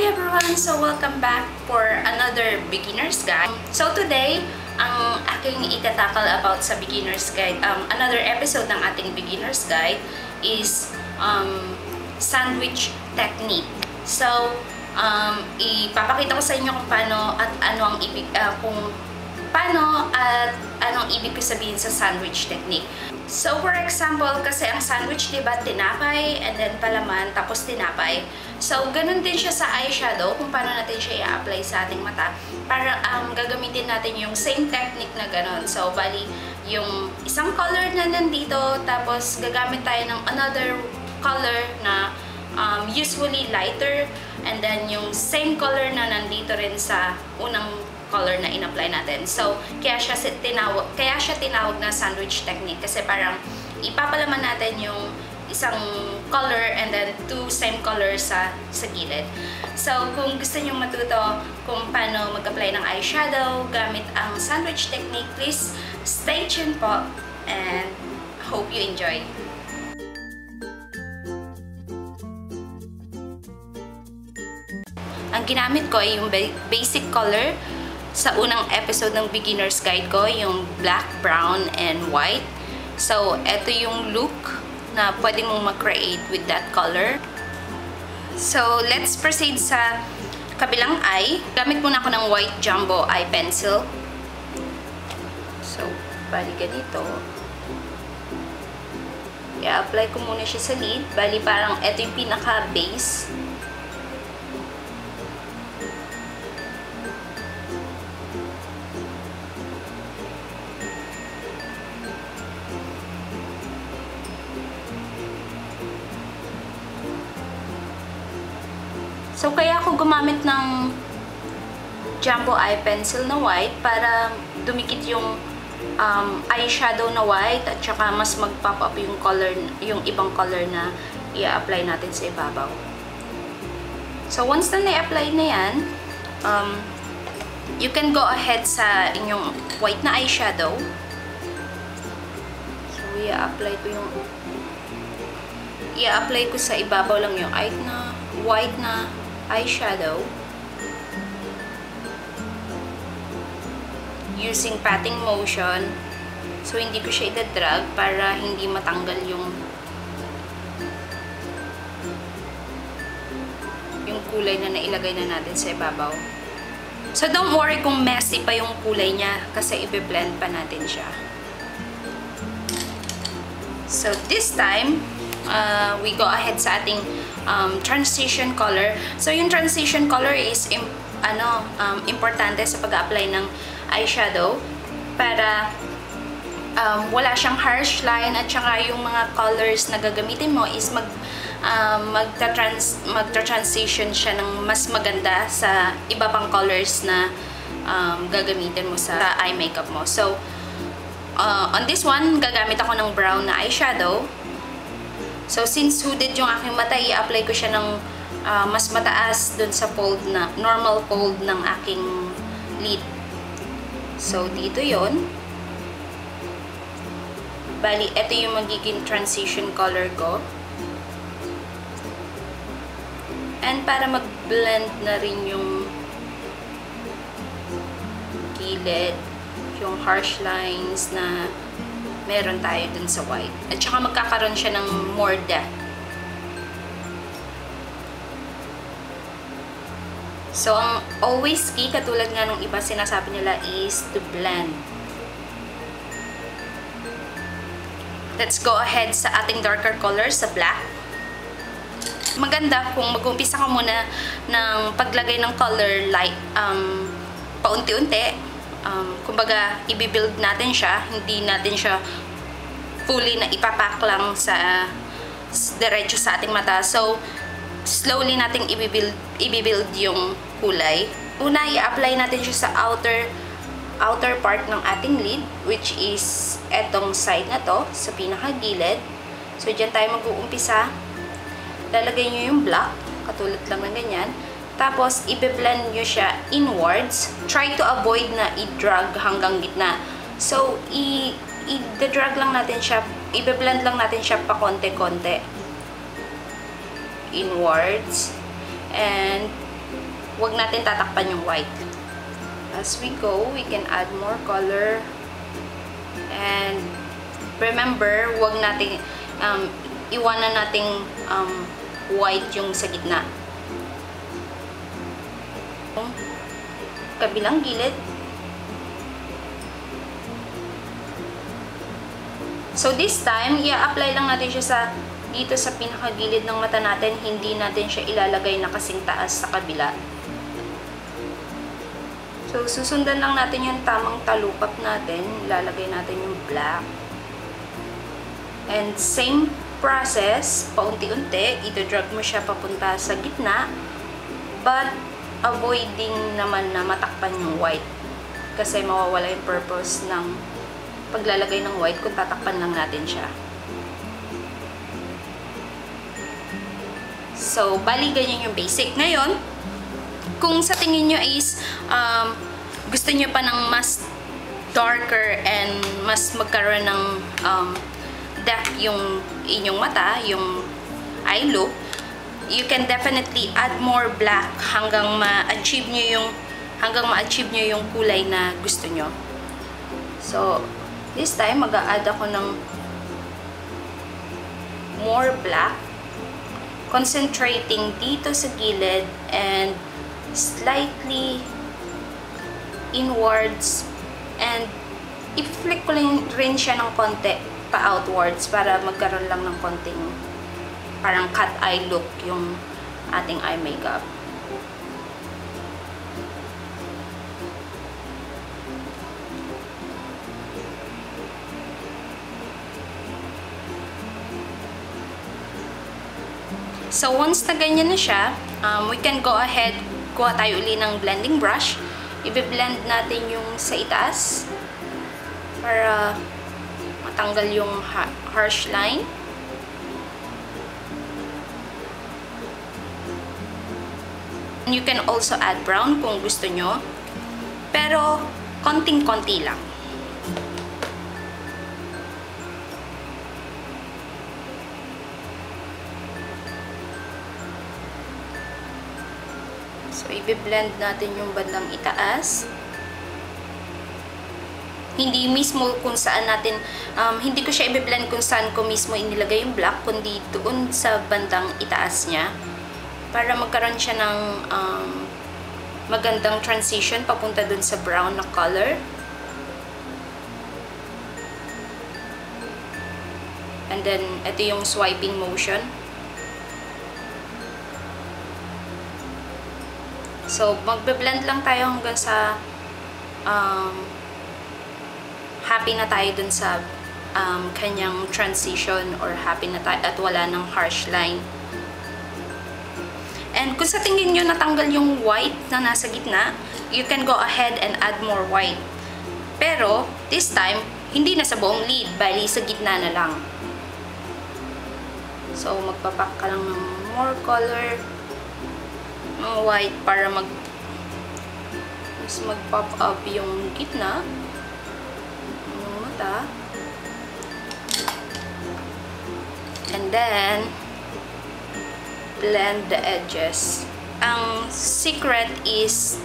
Hi everyone! So welcome back for another beginner's guide. So today, ang aking itatakal about sa beginner's guide, another episode ng ating beginner's guide is sandwich technique. So, ipapakita ko sa inyo kung paano at ano ang ibig, anong ibig ko sabihin sa sandwich technique. So, for example, kasi ang sandwich, diba, tinapay, and then palaman, tapos tinapay. So, ganun din siya sa eyeshadow, kung paano natin siya i-apply sa ating mata. Para gagamitin natin yung same technique na ganun. So, bali, yung isang color na nandito, tapos gagamit tayo ng another color na usually lighter, and then yung same color na nandito rin sa unang color na in-apply natin. So, kaya siya tinawag na sandwich technique kasi parang ipapalaman natin yung isang color and then two same color sa gilid. So, kung gusto niyo matuto kung paano mag-apply ng eyeshadow gamit ang sandwich technique, please stay tuned po and hope you enjoy. Ang ginamit ko ay yung basic color sa unang episode ng beginner's guide ko, yung black, brown, and white. So, ito yung look na pwede mong mag-create with that color. So, let's proceed sa kabilang eye. Gamit muna ako ng white jumbo eye pencil. So, bali ganito. I-apply ko muna siya sa lid. Bali parang ito yung pinaka-base. So, kaya ako gumamit ng jumbo eye pencil na white para dumikit yung eyeshadow na white at saka mas mag-pop up yung color, yung ibang color na i-apply natin sa ibabaw. So, once na na-apply na yan, you can go ahead sa inyong white na eyeshadow. So, i-apply ko sa ibabaw lang yung white na eyeshadow using patting motion. So, hindi ko siya i-drag para hindi matanggal yung kulay na nailagay na natin sa ibabaw. So, don't worry kung messy pa yung kulay niya kasi i-blend pa natin siya. So, this time, we go ahead sa ating transition color. So, yung transition color is importante sa pag-apply ng eyeshadow para wala siyang harsh line at saka yung mga colors na gagamitin mo is magta-transition siya ng mas maganda sa iba pang colors na gagamitin mo sa eye makeup mo. So, on this one, gagamit ako ng brown na eyeshadow. So, since hooded yung aking mata, i-apply ko siya ng mas mataas dun sa fold na, normal fold ng aking lid. So, dito yon. Bali, ito yung magiging transition color ko. And para mag-blend na rin yung gilid, yung harsh lines na meron tayo dun sa white. At saka magkakaroon siya ng more depth. So, ang always key, katulad nga nung iba sinasabi nila, is to blend. Let's go ahead sa ating darker color, sa black. Maganda kung mag-umpisa ka muna ng paglagay ng color light, paunti-unti. Kumbaga, i-build natin siya, hindi natin siya fully na ipapak lang sa diretso sa ating mata. So, slowly nating i-build yung kulay. Una, i-apply natin siya sa outer part ng ating lid, which is etong side na to, sa pinakagilid. So, dyan tayo mag-uumpisa. Lalagay nyo yung black, katulad lang ng ganyan. Tapos, i-blend nyo siya inwards. Try to avoid na i-drag hanggang gitna. So, i-drag lang natin siya, i-blend lang natin siya pa konti-konti. Inwards. And, Huwag natin tatakpan yung white. As we go, we can add more color. And remember, huwag natin iwanan nating white yung sa gitna. Kabilang gilid. So this time, i-apply lang natin siya dito sa pinakagilid ng mata natin. Hindi natin siya ilalagay na kasing taas sa kabila. So susundan lang natin yung tamang talukap natin. Ilalagay natin yung black. And same process, paunti-unti, ito-drag mo siya papunta sa gitna, but avoiding naman na matakpan yung white. Kasi mawawala yung purpose ng paglalagay ng white kung tatakpan lang natin siya. So, bali ganyan yung basic. Ngayon, kung sa tingin nyo is gusto nyo pa ng mas darker and mas magkaroon ng depth yung inyong mata, yung eye look, you can definitely add more black hanggang ma-achieve nyo yung kulay na gusto nyo. So, this time, mag-a-add ako ng more black, concentrating dito sa gilid and slightly inwards, and i-flick ko rin siya ng konti pa-outwards para magkaroon lang ng konting parang cat eye look yung ating eye makeup. So once na ganyan na siya, we can go ahead, kuha tayo uli ng blending brush. I-blend natin yung sa itaas para matanggal yung harsh line. You can also add brown kung gusto nyo, pero konting-konti lang. So, i-blend natin yung bandang itaas. Hindi mismo kung saan natin, hindi ko siya i-blend kung saan ko mismo inilagay yung black, kundi doon sa bandang itaas niya. Para magkaroon siya ng magandang transition papunta dun sa brown na color. And then, ito yung swiping motion. So, magbe-blend lang tayo hanggang sa happy na tayo dun sa kanyang transition, or happy na tayo at wala ng harsh line. And kung sa tingin nyo natanggal yung white na nasa gitna, you can go ahead and add more white. Pero, this time, hindi na sa buong lid, bali sa gitna na lang. So, magpapak ka lang ng more color ng white para mag-pop up yung gitna ng mata. And then, blend the edges. Ang secret is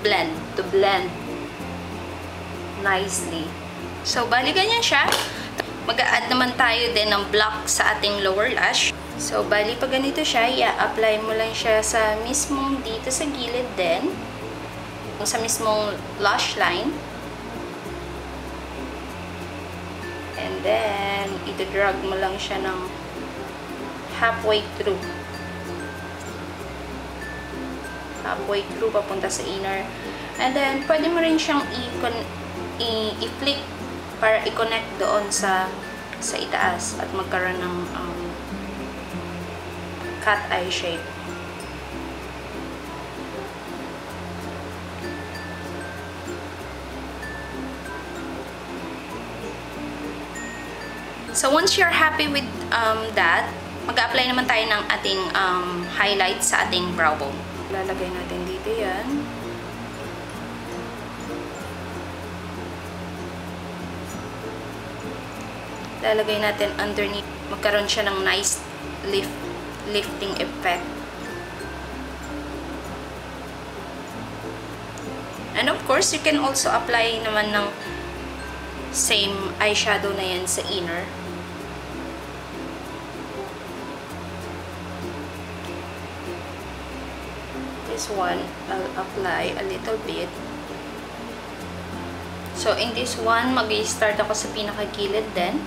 to blend nicely. So, bali ganyan siya. Mag-a-add naman tayo din ng black sa ating lower lash. So, bali pag ganito siya, i-apply mo lang siya sa mismong dito sa gilid din. Sa mismong lash line. And then, ito-drag mo lang siya ng halfway through. Halfway through papunta sa inner. And then, pwede mo rin siyang i-flick para i-connect doon sa itaas at magkaroon ng cat eye shape. So, once you're happy with that, mag-apply naman tayo ng ating highlight sa ating brow bone. Lalagay natin dito yan. Lalagay natin underneath. Magkaroon siya ng nice lifting effect. And of course, you can also apply naman ng same eyeshadow na yan sa inner. This one, I'll apply a little bit. So, in this one, mag-i-start ako sa pinakagilid din.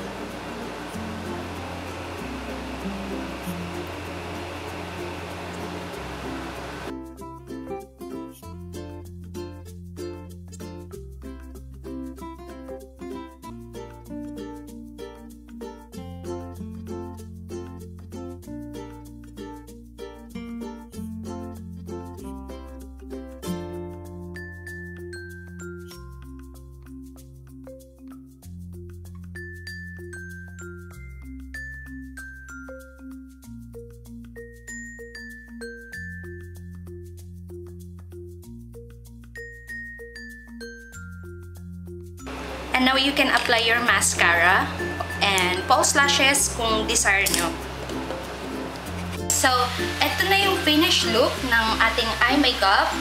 And now you can apply your mascara and false lashes kung desire nyo. So, eto na yung finished look ng ating eye makeup.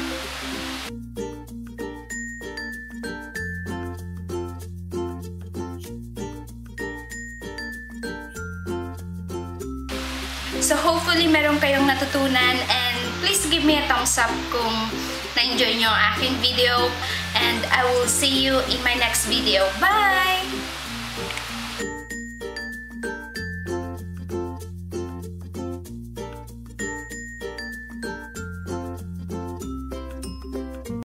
So, hopefully meron kayong natutunan, and please give me a thumbs up kung na-enjoy nyo ang aking video, and I will see you in my next video. Bye!